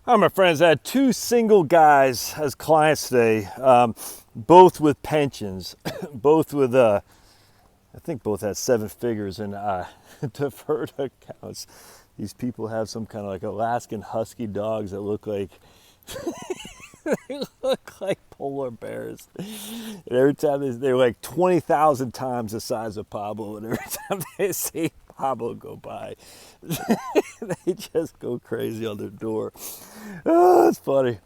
Hi, my friends. I had two single guys as clients today, both with pensions, both with, I think both had seven figures in deferred accounts. These people have some kind of like Alaskan Husky dogs that look like they look like polar bears. And every time they're like 20,000 times the size of Pablo, and every time they see Pablo go by, they just go crazy on their door. Oh, that's funny.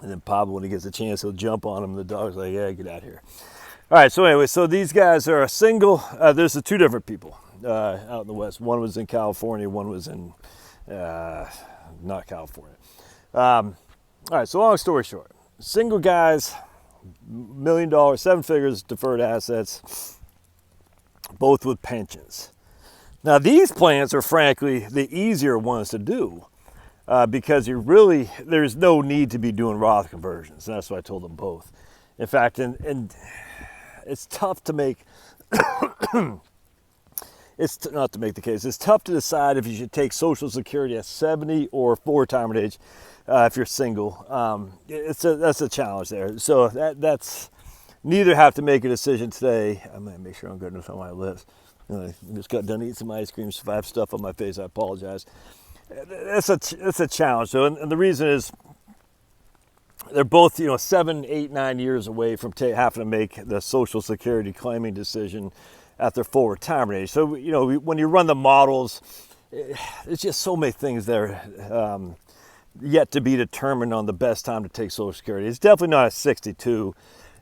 And then Pablo, when he gets a chance, he'll jump on him. The dog's like, yeah, get out of here. All right, so anyway, so these guys are single. There's the two different people out in the West. One was in California, one was in not California. All right, so long story short, single guys, $1 million, seven figures, deferred assets, both with pensions. Now, these plans are frankly the easier ones to do because there's no need to be doing Roth conversions. And that's what I told them both. In fact, and it's tough to make, it's not to make the case, it's tough to decide if you should take Social Security at 70 or full retirement age if you're single. That's a challenge there. So that's, neither have to make a decision today. I'm going to make sure I'm good enough on my lips. I just got done eating some ice cream, so if I have stuff on my face, I apologize. That's a challenge. So, and the reason is they're both, 7, 8, 9 years away from having to make the Social Security claiming decision at their full retirement age. So, when you run the models, there's just so many things there yet to be determined on the best time to take Social Security. It's definitely not at 62.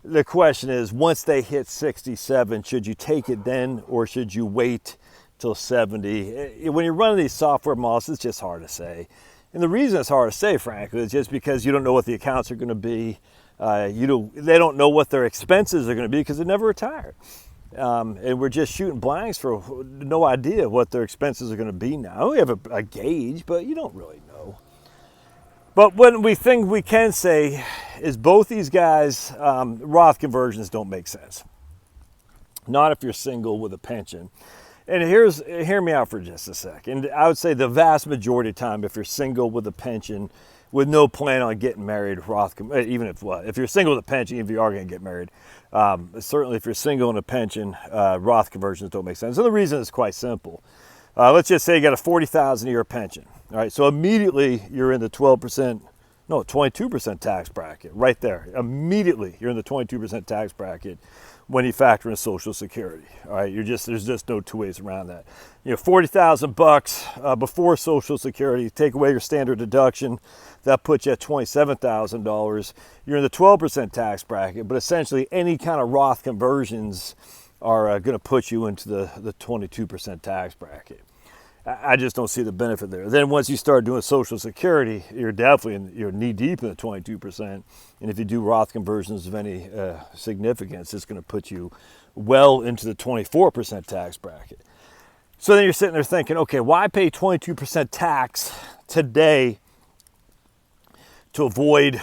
The question is, once they hit 67, should you take it then or should you wait till 70? When you're running these software models, it's just hard to say. And the reason it's hard to say, frankly, is just because you don't know what the accounts are going to be. They don't know what their expenses are going to be because they never retired. And we're just shooting blanks for no idea what their expenses are going to be now. We have a gauge, but you don't really know. But what we think we can say is both these guys, Roth conversions don't make sense. Not if you're single with a pension. And hear me out for just a sec. And I would say the vast majority of time, if you're single with a pension, with no plan on getting married, even if you're single with a pension, if you are going to get married, certainly if you're single in a pension, Roth conversions don't make sense. And the reason is quite simple. Let's just say you got a $40,000 a year pension. All right, so immediately you're in the 22% tax bracket right there. Immediately you're in the 22% tax bracket when you factor in Social Security. All right, there's just no two ways around that. $40,000 before Social Security, take away your standard deduction, that puts you at $27,000. You're in the 12% tax bracket, but essentially any kind of Roth conversions are going to put you into the 22% tax bracket. I just don't see the benefit there. Then once you start doing Social Security, you're definitely you're knee deep in the 22%. And if you do Roth conversions of any significance, it's going to put you well into the 24% tax bracket. So then you're sitting there thinking, okay, why pay 22% tax today to avoid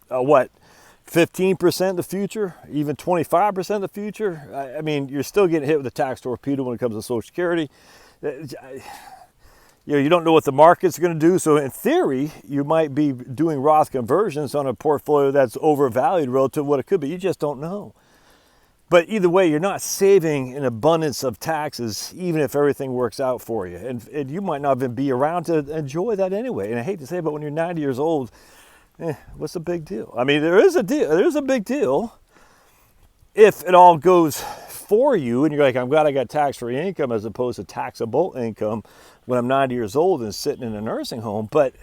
15% in the future, even 25% in the future? I mean, you're still getting hit with a tax torpedo when it comes to Social Security. You don't know what the market's going to do. So in theory, you might be doing Roth conversions on a portfolio that's overvalued relative to what it could be. You just don't know. But either way, you're not saving an abundance of taxes, even if everything works out for you. And you might not even be around to enjoy that anyway. And I hate to say it, but when you're 90 years old, what's the big deal? I mean, there is a deal. There's a big deal if it all goes for you and you're like, I'm glad I got tax-free income as opposed to taxable income when I'm 90 years old and sitting in a nursing home. But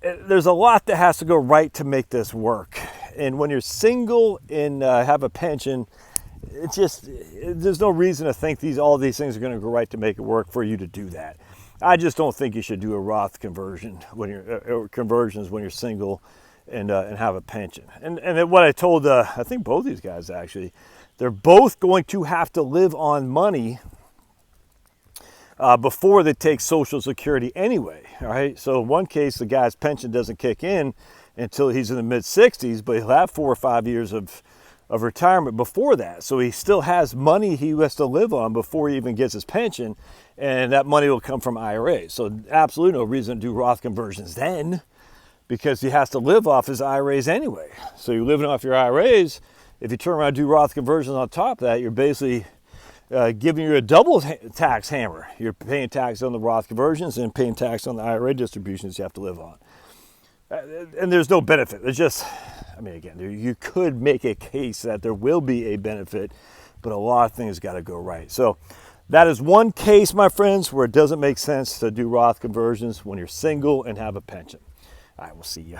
there's a lot that has to go right to make this work. And when you're single and have a pension, there's no reason to think all these things are going to go right to make it work for you to do that. I just don't think you should do a Roth conversion conversions when you're single and have a pension. And what I told, I think both these guys actually, they're both going to have to live on money before they take Social Security anyway. All right. So in one case, the guy's pension doesn't kick in until he's in the mid 60s, but he'll have 4 or 5 years of retirement before that. So he still has money he has to live on before he even gets his pension. and that money will come from IRAs. So absolutely no reason to do Roth conversions then, because he has to live off his IRAs anyway. So you're living off your IRAs. If you turn around and do Roth conversions on top of that, you're basically giving you a double tax hammer. You're paying tax on the Roth conversions and paying tax on the IRA distributions you have to live on. And there's no benefit. It's just, I mean, again, you could make a case that there will be a benefit, but a lot of things got to go right. So that is one case, my friends, where it doesn't make sense to do Roth conversions when you're single and have a pension. All right, we'll see you.